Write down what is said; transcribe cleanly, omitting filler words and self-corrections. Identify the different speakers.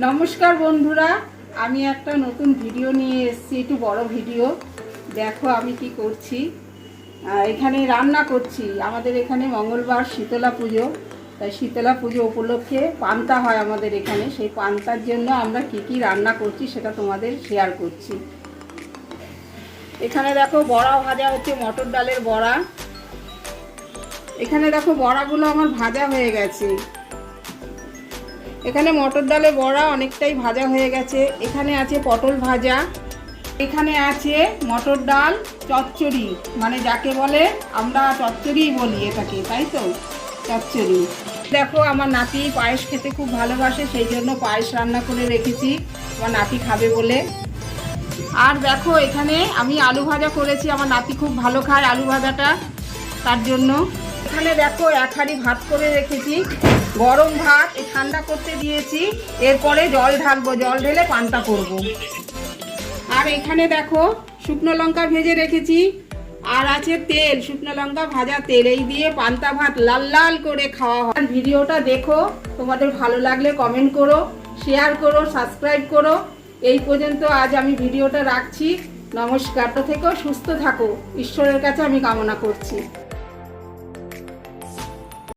Speaker 1: নমস্কার বন্ধুরা, আমি একটা নতুন ভিডিও নিয়ে এসেছি, একটু বড় ভিডিও। দেখো আমি কি করছি। এখানে রান্না করছি। আমাদের এখানে মঙ্গলবার শীতলা পুজো, তাই শীতলা পুজো উপলক্ষে পান্তা হয় আমাদের এখানে। সেই পান্তার জন্য আমরা কি রান্না করছি সেটা তোমাদের শেয়ার করছি। এখানে দেখো বড়া ভাজা হচ্ছে, মটর ডালের বড়া। এখানে দেখো বড়াগুলো আমার ভাজা হয়ে গেছে। এখানে মটর ডালের বড়া অনেকটাই ভাজা হয়ে গেছে। এখানে আছে পটল ভাজা, এখানে আছে মটর ডাল চচ্চড়ি, মানে যাকে বলে আমরা চচ্চড়িই বলি এটাকে, তাই তো, চচ্চড়ি। দেখো আমার নাতি পায়েস খেতে খুব ভালোবাসে, সেই জন্য পায়েস রান্না করে রেখেছি আমার নাতি খাবে বলে। আর দেখো এখানে আমি আলু ভাজা করেছি, আমার নাতি খুব ভালো খায় আলু ভাজাটা, তার জন্য। এখানে দেখো এক হাঁড়ি ভাত করে রেখেছি, গরম ভাত, ঠান্ডা করতে দিয়েছি। এরপরে জল ঢালবো, জল ঢেলে পান্তা করব। আর এখানে দেখো শুকনো লঙ্কা ভেজে রেখেছি, আর আছে তেল, শুকনো লঙ্কা ভাজা তেল। এই দিয়ে পান্তা ভাত লাল লাল করে খাওয়া হয়। ভিডিওটা দেখো, তোমাদের ভালো লাগলে কমেন্ট করো, শেয়ার করো, সাবস্ক্রাইব করো। এই পর্যন্ত আজ আমি ভিডিওটা রাখছি। নমস্কার। তো থেকো, সুস্থ থাকো, ঈশ্বরের কাছে আমি কামনা করছি।